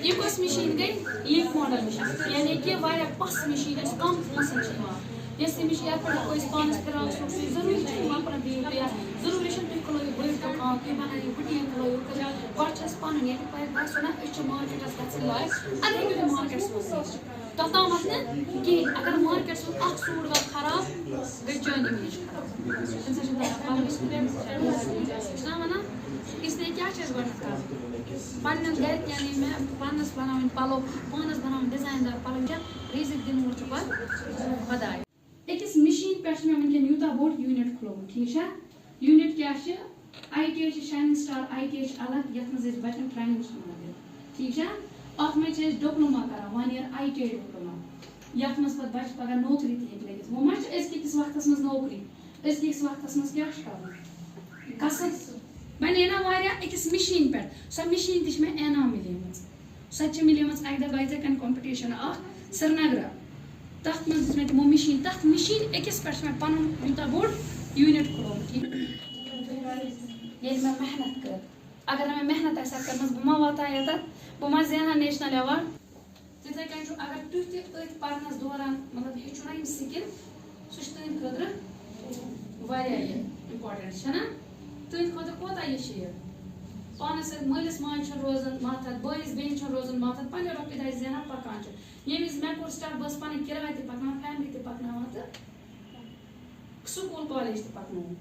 یہ کس مشین گئی لیف ماڈل مشین یعنی کہ واریاہ پس مشین اس کم پونسن چھ یوان یس مشین یت پہ کوئی پانس فراق سوٹ ضروری چھ اپنا بیو پہ ضروری چھ تھی کھلو بڑ دکان تھی بنائیو بٹیک کھلو گۄڈٕ چھس پنن ییٚتہِ پہ باسو نا أسۍ چھِ مارکیٹس گژھن لایق ادٕ ہیٚکِو تُہۍ مارکیٹس منٛز توٚتامتھ نہٕ کِہیٖنۍ اگر مارکیٹس منٛز اکھ سوٹ گوٚو خراب گٔے چٲنی امیج خراب چھُنا ونان اسلیے کیٛاہ چھِ أسۍ گۄڈنٮ۪تھ کران پننٮ۪ن گرِ یعنی مےٚ پانس بناوٕنۍ پلو پانس بناوٕنۍ ڈِزاین دار پلو کیٛاہ رِزِق دِنہٕ وول چھُ پتہٕ خۄداے أکِس مِشیٖن پٮ۪ٹھ چھُ مےٚ وٕنکٮ۪ن یوٗتاہ بوٚڑ یوٗنِٹ کھُلومُت ٹھیٖک چھا یوٗنِٹ کیٛاہ چھِ آی ٹی آی چھِ شاینِنٛگ سٹار آی ٹی آی چھِ الگ یتھ منٛز أسۍ بچن ٹرینِنٛگ چھِ دِوان دِنہٕ ٹھیٖک چھا اتھ منٛز چھِ أسۍ ڈِپلوما کران 1 year I T I diploma یتھ منٛز پتہٕ بچہِ پگاہ نوکری تہِ ہیٚکہِ لٔگِتھ وۄنۍ ما چھِ أزکِس وقتس منٛز نوکری أزکِس وقتس منٛز کیٛاہ چھُ کرُن کسب بنے نا واریاہ أکِس مِشیٖن پٮ۪ٹھ سۄ مِشیٖن تہِ چھِ مےٚ انعام مِلیمٕژ سۄ تہِ چھِ مِلیمٕژ اکہِ دۄہ باے ژےٚ کَنہِ کمپِٹِشن اکھ سرینگرٕ تتھ منٛز دِژ مےٚ تِمو مِشیٖن تتھ مِشیٖن أکِس پٮ۪ٹھ چھُ مےٚ پنُن یوٗتاہ بوٚڑ یوٗنِٹ کھُلومُت ییٚلہِ مےٚ محنت کٔر اگر نہٕ مےٚ محنت آسہِ ہا کٔرمٕژ بہٕ ما واتہٕ ہا ییٚتٮ۪تھ بہٕ ما زینہٕ ہا نیشنل ایوارڈ تِتھَے کٔنۍ چھُ اگر تُہۍ تہِ أتھۍ پرنس دوران مطلب ہیٚچھو نا یِم سِکِل سُہ چھُ تُہنٛدِ خٲطرٕ واریاہ یہِ اِمپاٹنٹ چھَنا تُہنٛدِ خٲطرٕ کوتاہ یہِ چھِ یہِ پانس سۭتۍ مٲلِس ماجہِ چھُنہٕ روزان ماتحت بٲیِس بیٚنہِ چھُنہٕ روزان ماتحت پننہِ رۄپیہِ دَجہِ زینان پکان چھُ ییٚمہِ وِزِ مےٚ کوٚر سٹاٹ بہٕ ٲسٕس پنٕنۍ کِراے تہِ پکناوان فیملی تہِ پکناوان تہٕ سکوٗل کالیج تہِ پکناوُن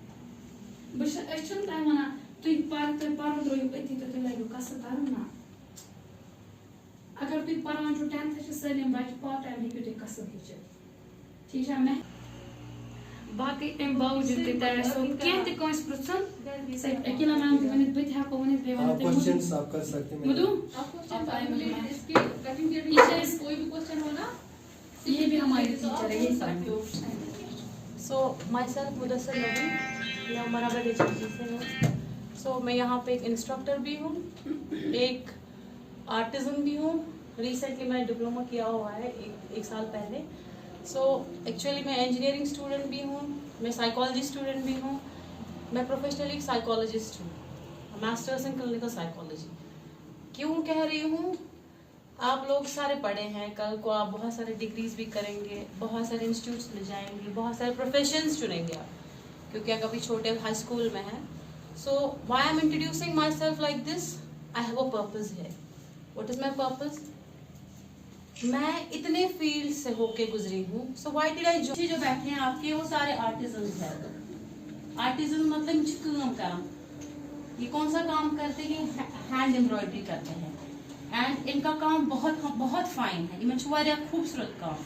بہٕ چھس أسۍ چھِنہٕ تۄہہِ ونان تُہۍ پرُن ترٲیِو أتی تہٕ تُہۍ لٲگِو قصہٕ کرُن نا اگر تُہۍ پران چھُو 10th چھِ سٲلِم بچہِ پارٹ ٹایم ہیٚکِو تُہۍ قصہٕ ہیٚچھِتھ ٹھیٖک چھا مےٚ باقٕے اَمہِ باوجوٗد تہِ تۄہہِ آسیو کینٛہہ تہِ کٲنٛسہِ پرٛژھُن سۄ ہیٚکہِ اکیلا میم تہِ ؤنِتھ بہٕ تہِ ہٮ۪کو ؤنِتھ بیٚیہِ ؤنِو تُہۍ مدو یہ بھی ہماری ٹیچر ہے یہ سب سو مائی سیلف مدثر نبی میں عمرآباد ایچ جی سے ہوں سو میں یہاں پہ ایک انسٹرکٹر بھی ہوں ایک آرٹزن بھی ہوں ریسنٹلی میں نے ڈپلوما کیا ہوا ہے ایک سال پہلے سو ایکچولی میں انجینئرنگ اسٹوڈنٹ بھی ہوں میں سائیکالوجی اسٹوڈنٹ بھی ہوں میں پروفیشنلی سائیکالوجسٹ ہوں ماسٹرس ان کلینکل سائیکالوجی کیوں کہہ رہی ہوں آپ لوگ سارے پڑھے ہیں کل کو آپ بہت سارے ڈگریز بھی کریں گے بہت سارے انسٹیٹیوٹس میں جائیں گے بہت سارے پروفیشنس چنیں گے آپ کیونکہ آپ ابھی چھوٹے ہائی اسکول میں ہیں so why I am introducing my self like this I have a purpose ہے واٹ از مائی پرپز میں اتنے فیلڈ سے ہو کے گزری ہوں سو وائی ڈیڈ آئی جو بیٹھے ہیں آپ کے وہ سارے آرٹیزنز ہیں آرٹیزن مطلب کام کرم یہ کون سا کام کرتے ہیں ہینڈ امبرائڈری کرتے ہیں اینڈ ان کا کام بہت بہت فائن ہے یہ واریاہ خوبصورت کام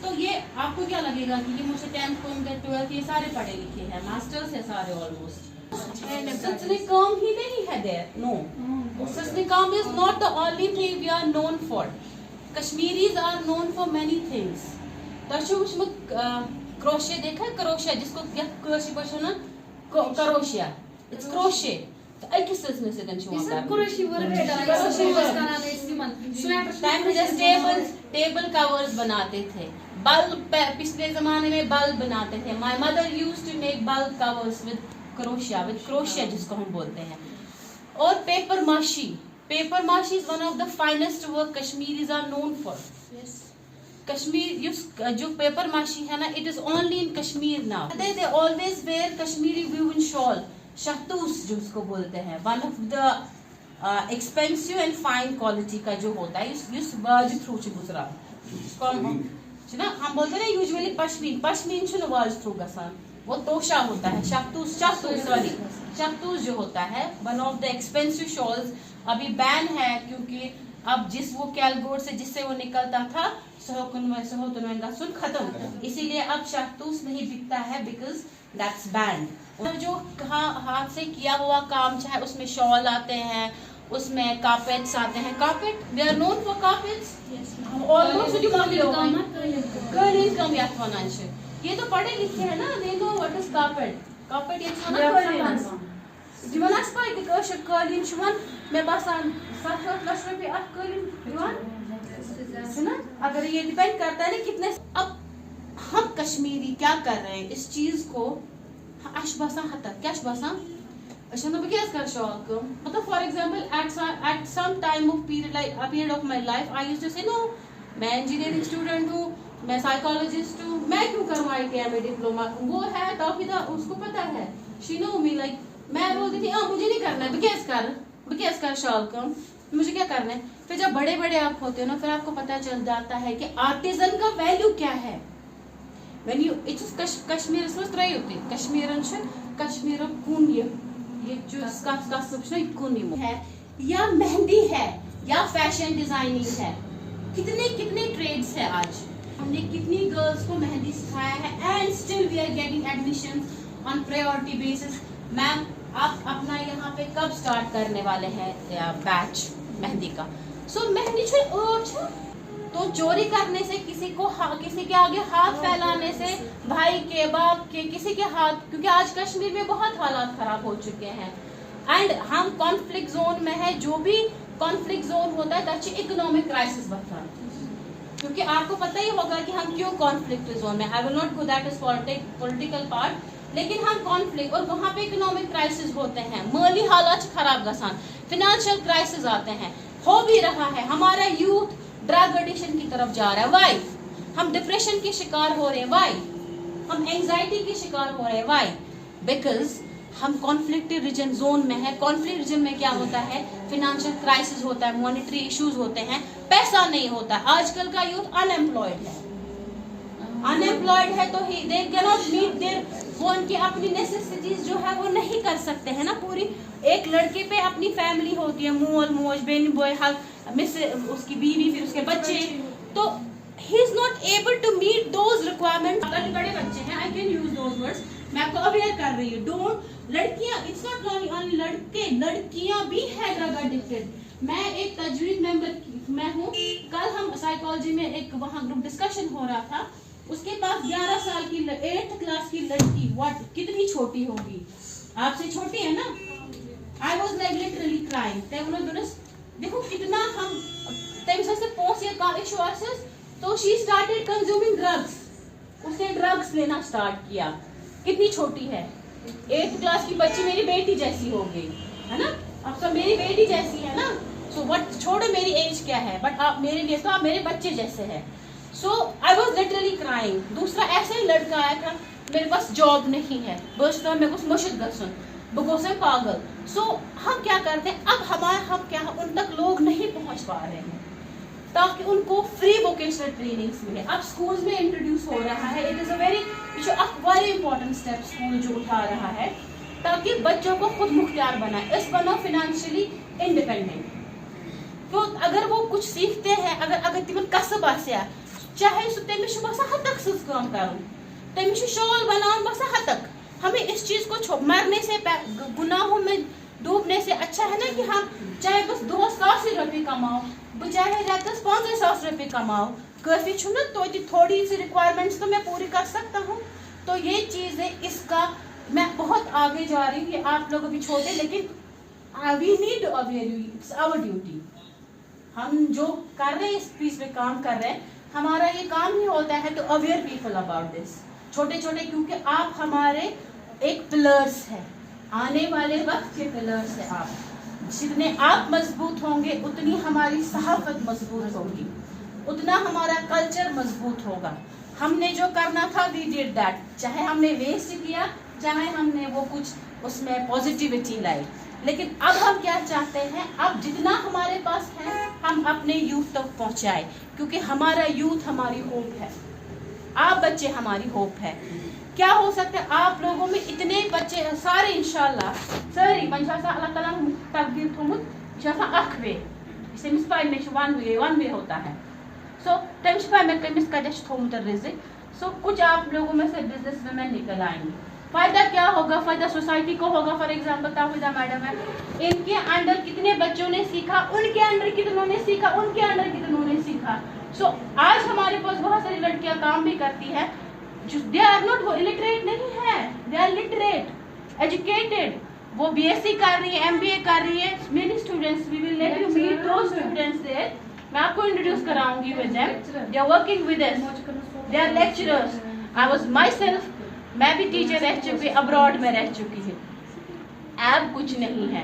تو یہ آپ کو کیا لگے گا کہ یہ مجھے 10th کو 12th یہ سارے پڑھے لکھے ہیں ماسٹرس ہے سارے آلموسٹ سچنے کام ہی نہیں ہے دیر نو سچنے کام is not the only thing we are known for Kashmiris are known for many things تۄہہِ وٕچھمُت کروشے دیکھا کروشیا جس کو یتھ کٲشِر پٲٹھۍ وَنان کروشیا اٹس کروشے أکِس سٕژنہِ سۭتۍ چھِ یِوان ٹیبل کورز بناتے تھے بلب پچھلے زمانے میں بلب بناتے تھے my mother used to make bulb covers with کروشیا جس کو ہم بولتے ہیں اور papier mache is one of the finest work Kashmiris are known for Kashmir جو پیپر ماشی ہے نا it is only in Kashmir now they always wear Kashmiri woven shawl shahtoosh جو اس کو بولتے ہیں one of the expensive and fine quality کا جو ہوتا ہے اس واج تھرو گزرا ہم بولتے ہیں یوزلی پشمین چھُنہٕ واج تھرو گژھان وہ توشا ہوتا ہے شہتوس جو ہوتا ہے one of the expensive shawls ابھی بین ہے کیونکہ اب جس وہ کیلگوٹ سے جس سے وہ نکلتا تھا سہوتنوین گژھُن ختم اسی لیے اب شہتوس نہیں بکتا ہے بیکاز دیٹس بینڈ جو ہاتھ سے کیا ہوا کام چاہے اس میں شال آتے ہیں اس میں کارپیٹس آتے ہیں carpet we are known for carpets قٲلیٖن کٲم یتھ ونان چھِ یہ تو پڑھے لکھے ہیں نا دے نو واٹ از کارپیٹ یتھ ونان جمن آسہِ پاے کہ کٲشُر قٲلیٖن چھُ وَن مےٚ باسان 7-8 لچھ رۄپیہِ اکھ قٲلیٖن دِوان چھُنا اگر یہ ڈپینڈ کرتا ہے نا کتنے اب ہم کشمیری کیا کر رہے ہیں اس چیز کو اش باسان حتک کیا باسان अच्छा मैं क्या कर शौक मतलब for example at some time of period of my life I used to say no मैं इंजीनियरिंग स्टूडेंट हूँ, मैं साइकोलॉजिस्ट हूँ, मैं क्यों करूँ ITI में डिप्लोमा. वो है तौहीदा, उसको पता है, शी नो मी लाइक. मैं बोलती थी मुझे नहीं करना है, बकेस कर शौक मुझे क्या करना है. फिर जब बड़े बड़े आप होते हो ना, फिर आपको पता चल जाता है कि आर्टिजन का वैल्यू क्या है. When you कश्मीर में त्रय होती कश्मीर कून ये जो इसका कून है या मेहंदी है या फैशन डिजाइनिंग है. कितने ट्रेड्स है आज. हमने कितनी गर्ल्स को मेहंदी सिखाया है and still we are getting admissions on priority basis. Ma'am आप अपना यहाँ पे कब स्टार्ट करने वाले हैं बैच मेहंदी का. सो मेहंदी तो चोरी करने से किसी के आगे हाथ फैलाने से, भाई के बाप के किसी के हाथ, क्योंकि आज कश्मीर में बहुत हालात खराब हो चुके हैं एंड हम कॉन्फ्लिक्ट जोन में है. जो भी कॉन्फ्लिक्ट जोन होता है ताकि इकोनॉमिक क्राइसिस बढ़ता है, क्योंकि आपको पता ही होगा कि हम क्यों कॉन्फ्लिक्ट जोन में. I will not go that is political part, लेकिन हम कॉन्फ्लिक्ट और वहाँ पे इकोनॉमिक क्राइसिस होते हैं, माली हालात खराब गसान, फिनेंशियल क्राइसिस आते हैं. हो भी रहा है, हमारा यूथ ड्रग एडिक्शन की तरफ जा रहा है. वाई हम डिप्रेशन के शिकार हो रहे हैं. वाई हम एंजाइटी के शिकार हो रहे हैं. वाई बिकॉज हम कॉन्फ्लिक्ट रीजन जोन में है. कॉन्फ्लिक्ट रीजन में क्या होता है, फिनेंशियल क्राइसिस होता है, मॉनेटरी इश्यूज होते हैं, पैसा नहीं होता. आजकल का यूथ अनएम्प्लॉयड है तो ही they can not meet there, वो उनकी अपनी नेसेसिटीज जो है वो नहीं कर सकते हैं ना पूरी. एक लड़के पे अपनी फैमिली होती है, मोल मोज बेन बॉय मिस उसकी बीवी, फिर उसके बच्चे, तो he is not able to meet those requirements. अगर बड़े बच्चे हैं, I can use those words, मैं आपको अवेयर कर रही हूँ. डोंट लड़कियां, इट्स नॉट ओनली लड़के, लड़कियां भी है ड्रग एडिक्टेड. मैं एक तजवीज मेंबर मैं हूँ. कल हम साइकोलॉजी में एक वहाँ ग्रुप डिस्कशन हो रहा था. उसके पास 11 साल की 8th क्लास की लड़की, व्हाट कितनी छोटी होगी, आपसे छोटी है ना. I was like literally crying. देखो कितना हम से पोस्ट का इश्यूस, तो शी स्टार्टेड कंज्यूमिंग ड्रग्स. उसने ड्रग्स लेना स्टार्ट किया. कितनी छोटी है, 8th क्लास की बच्ची मेरी बेटी जैसी हो गई है ना. अब तो मेरी बेटी जैसी है ना. सो व्हाट, छोड़ो मेरी एज क्या है, बट आप मेरे लिए तो आप मेरे बच्चे जैसे हैं. सो आई वॉज लिटरली क्राइंग. दूसरा ऐसा ही लड़का आया था, मेरे पास जॉब नहीं है, बस तो मेरे को मुश्किल गसन बगोसे पागल. सो हम क्या करते हैं अब, हम उन तक लोग नहीं पहुंच पा रहे हैं ताकि उनको फ्री वोकेशनल ट्रेनिंग्स मिले. अब स्कूल्स में इंट्रोड्यूस हो रहा है. It is a very important step school जो उठा रहा है, ताकि बच्चों को खुद मुख्तियार बनाए, बनो फाइनेंशियली इंडिपेंडेंट. तो अगर वो कुछ सीखते हैं, अगर तिमन कसब आसिया, चाहे सो तमिश बसा हतक सज काम करूँ, तमिश शॉल बनान बसा हतक. हमें इस चीज को मरने से, गुनाहों में डूबने से अच्छा है ना कि हम चाहे बस 2,000 रुपये कमाओ, चाहे रातस 5,000 रुपये कमाओ, काफी छुना तो थोड़ी सी रिक्वायरमेंट्स तो मैं पूरी कर सकता हूँ. तो ये चीज है, इसका मैं बहुत आगे जा रही हूँ. ये आप लोग अभी छोटे, लेकिन we need to aware you, it's our duty. हम जो कर रहे हैं इस चीज पे काम कर रहे हैं, हमारा ये काम ही होता है to aware people about this. छोटे छोटे, क्योंकि आप हमारे एक पिलर्स है, आने वाले वक्त के पिलर्स है. आप जितने आप मजबूत होंगे उतनी हमारी सहाफत मजबूत होगी, उतना हमारा कल्चर मजबूत होगा. हमने जो करना था वी डिड दैट, चाहे हमने वेस्ट किया, चाहे हमने वो कुछ उसमें पॉजिटिविटी लाई. लेकिन अब हम क्या चाहते हैं, अब जितना हमारे पास है हम अपने यूथ तक पहुंचाए, क्योंकि हमारा यूथ हमारी होप है. आप बच्चे हमारी होप है. क्या हो सकता है आप लोगों में इतने बच्चे सारे इंशाल्लाह सारी पंचासा अल्लाह ताला तकदीर थोमुत जैसा अखवे इसे मिसपाई में वन वे होता है. सो टेंशन में कमिस का जश थोमुत रिजिक. सो कुछ आप लोगों में से बिजनेस वुमेन निकल आएंगे. फायदा क्या होगा, फायदा सोसाइटी को होगा. फॉर एग्जांपल ताहिदा मैडम है, इनके अंडर कितने बच्चों ने सीखा, उनके अंडर कितनों ने सीखा, उनके अंडर कितनों ने सीखा. सो आज हमारे पास बहुत सारी लड़कियां काम भी करती है, दे आर नॉट, वो इलिटरेट नहीं है, दे आर लिटरेट, एजुकेटेड. वो BSc कर रही है, MBA कर रही है. Many students, we will let you meet those students there. मैं आपको इंट्रोड्यूस कराऊंगी with them. They are working with us, they are lecturers. I was myself, मैं भी टीचर रह चुकी, अब्रॉड में रह चुकी हूँ. ऐब कुछ नहीं है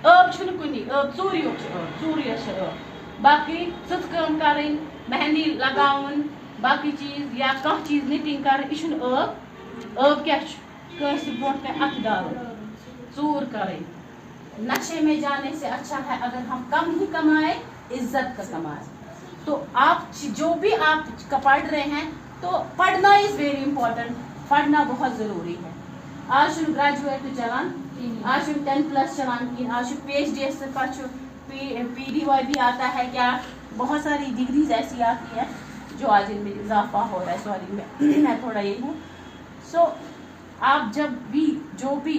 अब छुन कुनी अब चूरियो बाकी सच काम करें मेहंदी लगावन बाकी चीज या कह चीज निटिंग कर अब क्या कैसे ब्रोट में अख डाल चूर करें नशे में जाने से अच्छा है अगर हम कम ही कमाए इज्जत का कमाए तो आप जो भी आप पढ़ रहे हैं तो पढ़ना इज वेरी इंपॉर्टेंट पढ़ना बहुत ज़रूरी है आज ग्रेजुएट चलान आज 10+ चलान की आज PhD से PDY भी आता है क्या बहुत सारी डिग्रीज ऐसी आती है जो आज इनमें इजाफा हो रहा है सॉरी मैं थोड़ा ये हूँ सो आप जब भी जो भी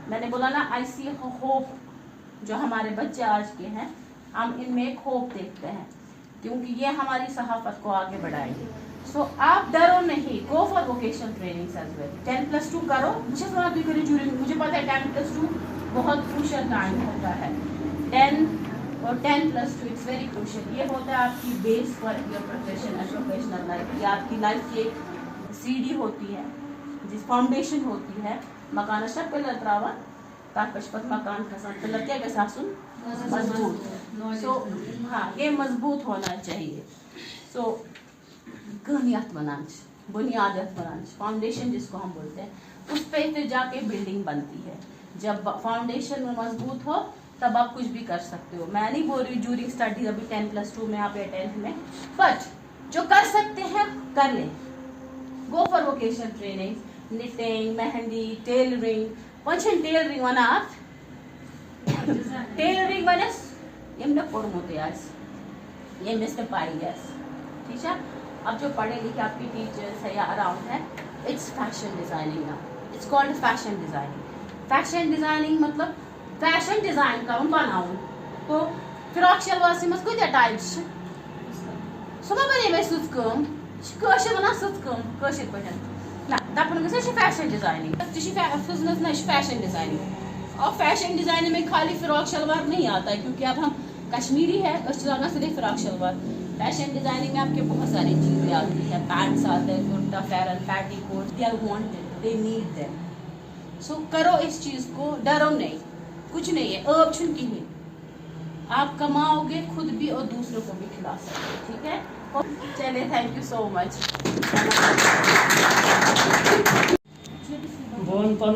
मैंने बोला ना आई सी होप जो हमारे बच्चे आज के हैं हम इनमें एक होप देखते हैं क्योंकि ये हमारी सहाफत को आगे बढ़ाएंगे सो आप डरो नहीं go for vocational training as well 10+2 करो मुझे थोड़ा भी करें मुझे पता है 10+2 बहुत क्रूशियल टाइम होता है 10 और 10+2 इट्स वेरी क्रूशियल ये होता है आपकी base for your profession and professional life ये आपकी लाइफ की एक सीढ़ी होती है जिस फाउंडेशन होती है मकान पिलर त्रावन तथ पे मकान खसान पिलर क्या गस आसुन मजबूत सो हाँ ये मजबूत होना चाहिए सो कनियत बनान बुनियादत बनान फाउंडेशन जिसको हम बोलते हैं उस पे फिर जाके बिल्डिंग बनती है जब फाउंडेशन मजबूत हो तब आप कुछ भी कर सकते हो मैं नहीं बोल रही ड्यूरिंग स्टडी अभी 10+2 में आप या 10th में बट जो कर सकते हैं कर लें गो for vocational training knitting, mehendi, tailoring. What's in tailoring one art? Tailoring one is ये पढ़ते आज ये मिस्टर पाई यस ठीक है अब जो पढ़े लिखे आपके टीचर्स है या अराउंड है इट्स फैशन डिजाइनिंग ना इट्स कॉल्ड फैशन डिजाइनिंग मतलब फैशन डिजाइन करूँ बनाऊँ तो फ्रॉक शलवार से मत कोई टाइप्स सुबह बने में सुत कम कशे बना सुत कम कशे पढ़न ना दपन गस फैशन डिजाइनिंग फैशन डिजाइनिंग और फैशन डिजाइनिंग में खाली फ्रॉक शलवार नहीं आता है क्योंकि अब हम कश्मीरी है लगा सिर्फ फ्रॉक शलवार फैशन डिजाइनिंग में आपके बहुत सारी चीज़ें आती हैं पैंट्स आते हैं kurta pheran petticoat they are wanted they need them so करो इस चीज़ को डरो नहीं कुछ नहीं है अब छुनकी ही आप कमाओगे खुद भी और दूसरों को भी खिला सकते ठीक है चलिए थैंक यू सो मच बन पन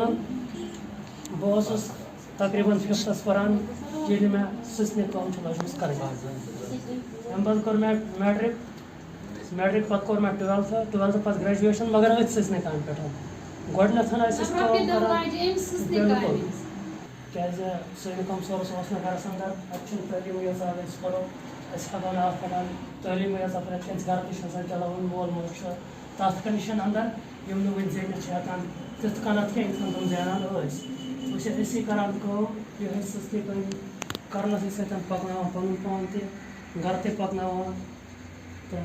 बस तकरीबन 5th पान ये मैं सचने कम लजमस कर पे मैट्रिक पे मैं 12th पे ग्रेजुएशन मगर अथ सचने काम पे बिल्कुल क्या सही कम सोर्स गरस अंदर तलीम यह करो हकान पढ़ान तलीम घर तक चलान मोल मोज तथ कंडीशन अंदर यम वन जान तथ कनत क्या इंसान तुम जान इसी करान यह सस्ती करने सत्य पकन पन पान घर ते पकन तो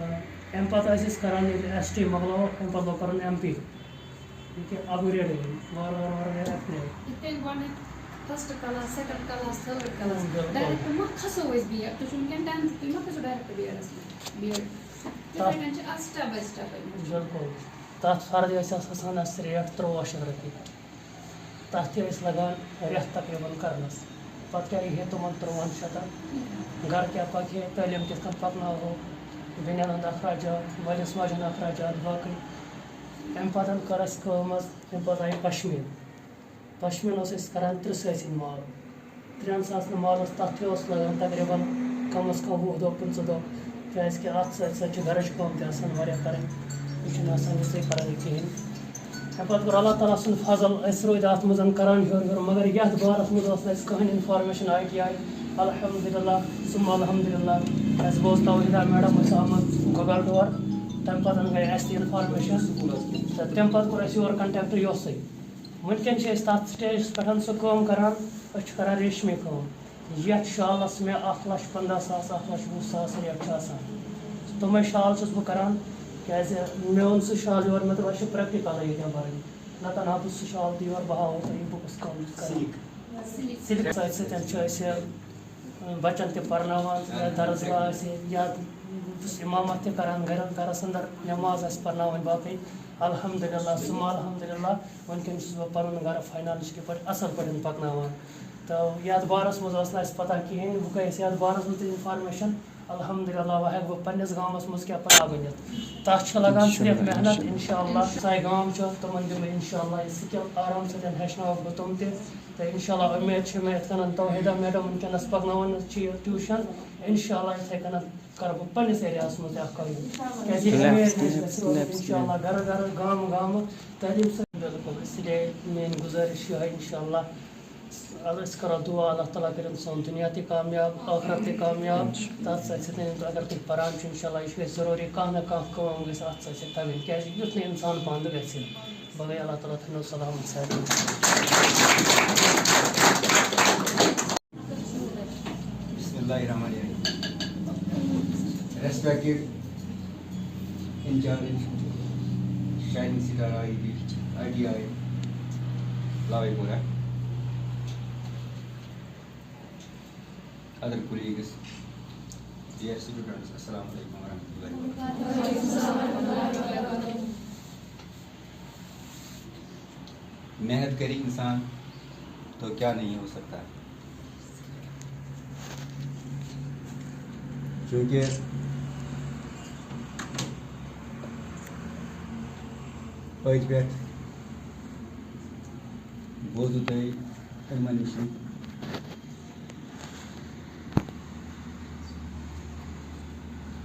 अम पे करान ST मकलो अम पे कर MP अपग्रेड वार वार वार upgrade first class second class third class direct मत खसो इस बीएड तो चुनकन 10th की मत खसो डायरेक्ट बीएड तो मैं स्टेप बाय स्टेप बिल्कुल तथ फर्द आसान रेट 2300 रुपये तथ लगान रेत तकरीबन करनस पे क्या यह तुम 5300 घर क्या पके तलीम कित पकना हो बेन हंद अखराजात मलिस माजन अखराजात बाकी अम पे कर अम पे आई पश्मीन करान 3 माल 3 सास मालस तथ लगान तकरीबन कम अज कम 20 दह 15 दह क्या अत सत गरज कम तक कर यह कर कहें अम पे अल्लाह ताला सुन फजल रोद अत मज करान हर हर मगर ये बारस मज कहें इन्फॉर्मेशन ITI अल्हम्दुलिल्लाह सुम अल्हम्दुलिल्लाह बोज तौहीदा मैडम आमत गगल डोर तम पे गई इन्फॉर्मेशन तो तम पे कोर योर कंटेक्ट योसै वनकन तथ स्टेज पे सो कम करान रेशमी कम ये शालस में 1,15,000 1,20,000 रेट तमें शाल बह करान क्या मे वो सह शाल योर मतलब अच्छे प्रैक्टिकल ये बरन नतन हा सह शाल तो योर बह हाव तुम बुक्स कम कर बचन तर्नावान दरसगाह या इमामत करान गरस अंदर नमाज पर्नावान बाकी الحمدللہ ثم الحمدللہ ونکٮ۪ن چھُس بہٕ پَنُن گَرٕ فاینانشلی پٲٹھۍ اَصٕل پٲٹھۍ پَکناوان تہٕ یَتھ بارَس منٛز ٲس نہٕ اَسہِ پَتہ کِہیٖنۍ وۄنۍ گٔے اَسہِ یَتھ بارَس منٛز تہِ اِنفارمیشَن الحمدللہ وۄنۍ ہٮ۪کہٕ بہٕ پنٛنِس گامَس منٛز کیٛاہ پَتہ ؤنِتھ تَتھ چھِ لگان صرف محنت اِنشاء اللہ ساے گام چھُ تِمَن دِمہٕ بہٕ اِنشاء اللہ یہِ سِکِل آرام سۭتۍ ہیٚچھناوَکھ بہٕ تِم تہِ تہٕ اِنشاء اللہ اُمید چھِ مےٚ یِتھ کٔنۍ توحیدہ میڈم وٕنکٮ۪نَس پَکناوان چھِ یہِ ٹیوٗشَن اِنشاء اللہ یِتھَے کٔنۍ کَرٕ بہٕ پنٛنِس ایریاہَس منٛز تہِ اَکھ کٲم کیٛازِ یہِ اِمیج گژھِ روزُن اِنشاء اللہ گرٕ گرٕ گامہٕ گامہٕ تعلیٖم سۭتۍ بِلکُل اسی لیے میٛٲنۍ گُزٲرِش یِہوٚے اِنشاء اللہ أسۍ کَرو دُعا اللہ تعالیٰ کٔرِنۍ سون دُنیا تہِ کامیاب ٲخرت تہِ کامیاب تَتھ سۭتۍ سۭتۍ اگر تُہۍ پَران چھِو اِنشاء اللہ یہِ گژھِ ضروٗری کانٛہہ نہ کانٛہہ کٲم گژھِ اَتھ سۭتۍ سۭتۍ تَگٕنۍ کیٛازِ یُتھ نہٕ اِنسان بنٛد گژھِ باقٕے اللہ تعالیٰ تھٲینو سلامت سارنٕے Bismillahirrahmanirrahim. Respected in charge, Shining Star IDI, Lavipura, other colleagues, dear students, Assalamu alaikum warahmatullahi wabarakatuh. محنت کری انسان تو کیا نہیں ہو سکتا چونکہ پٔتۍ پٮ۪ٹھ بوزو تۄہہِ یِمن نِش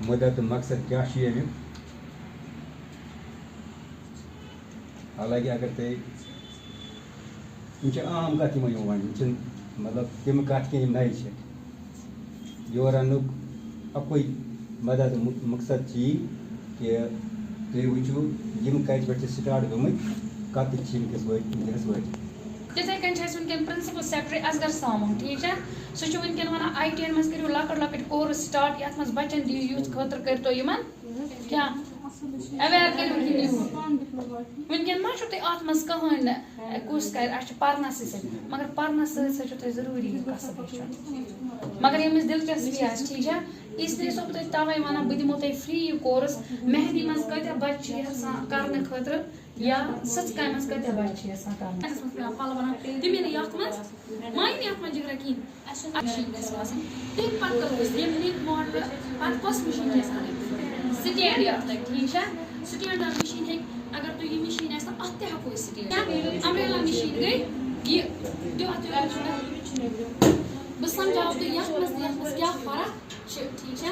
مُدعا تہٕ مقصد کیٛاہ چھُ ییٚمیُک حالانکہِ اگر تۄہہِ یِم چھِ عام کَتھ یِمن یِوان وَننہٕ یِم چھِنہٕ مطلب تِم کَتھ کینٛہہ یِم نَیہِ چھِ یور اَننُک اَکُے مدعا تہٕ مقصد چھِ یی کہِ تُہۍ وٕچھِو یِم کَتہِ پٮ۪ٹھ چھِ سٹاٹ گٔمٕتۍ کَتٮ۪تھ چھِ وٕنکٮ۪س وٲتۍ تِتھَے کٔنۍ چھِ اَسہِ وٕنکٮ۪ن پرنسپل سیکرٹری اصغر صامُن ٹھیٖک چھا سُہ چھُ وٕنکٮ۪ن وَنان آی ٹی یَن منٛز کٔرِو لۄکٕٹۍ لۄکٕٹۍ کورس سٹاٹ یَتھ منٛز بَچَن دِیِو یوٗتھ خٲطرٕ کٔرۍتو یِمن کیٛاہ ایویر کٔرِو یوٗتھ وٕنکٮ۪ن ما چھُو تُہۍ اَتھ منٛز کٕہٕنۍ نہٕ کُس کَرِ اَسہِ چھُ پَرنَسٕے سۭتۍ مگر پَرنَس سۭتۍ سۭتۍ چھُو تۄہہِ ضروٗری کَسٕب ہیٚچھُن مگر ییٚمِس دِلچسپی آسہِ ٹھیٖک چھا اِسلیے چھَسو بہٕ تۄہہِ تَوَے وَنان بہٕ دِمو تۄہہِ فِرٛی یہِ کورس مہندی منٛز کۭتیاہ بَچہِ چھِ یَژھان کَرنہٕ خٲطرٕ یا سٕژ کامہِ منٛز کۭتیاہ بَچہِ چھِ یَژھان کَرنہٕ اَسہِ منٛز پیٚوان پَلو بَناوٕنۍ تِم یی نہٕ یَتھ منٛز مانہِ یَتھ منٛز جِگرا کِہیٖنۍ اَسہِ مِشیٖن گژھِ آسٕنۍ تَمہِ پَتہٕ کَرو أسۍ ییٚمہِ نِکۍ ماڈلہٕ پَتہٕ کۄس مِشیٖن چھِ اَسہِ اَنٕنۍ سِٹینٛڈ یَتھ لَگہِ ٹھیٖک چھا سِٹینٛڈ دار مِشیٖن ہیٚکہِ اگر تُہۍ یہِ مِشیٖن آسہِ نہ اَتھ تہِ ہٮ۪کو أسۍ سِٹینٛڈ امبریلا مِشیٖن گٔے یہِ بہٕ سَمجھاوو تۄہہِ یَتھ منٛز تہٕ یَتھ منٛز کیٛاہ فرق چھِ ٹھیٖک چھا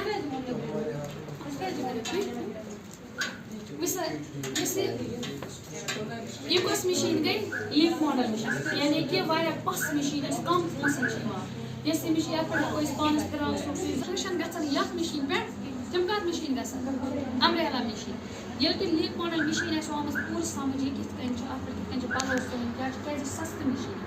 یہِ کۄس مِشیٖن گٔے لیٖف ماڈل مِشیٖن یعنی کہِ واریاہ پَس مِشیٖن یۄس کَم پونٛسَن چھِ یِوان یۄس یہِ مِشیٖن یَتھ پٮ۪ٹھ ہٮ۪کو أسۍ پانَس فِراک سوٗٹ سُوِتھ فنٛکشَن گژھن یَتھ مِشیٖن پٮ۪ٹھ تِم کَتھ مِشیٖن گژھن امبریلا مِشیٖن ییٚلہِ کہِ لیٖف ماڈل مِشیٖن آسہِ آمٕژ پوٗرٕ سَمٕجھ یہِ کِتھ کٔنۍ چھِ اَتھ پٮ۪ٹھ کِتھ کٔنۍ چھِ پَلو سُوٕنۍ کیٛاہ چھِ کیٛازِ یہِ چھِ سَستہٕ مِشیٖن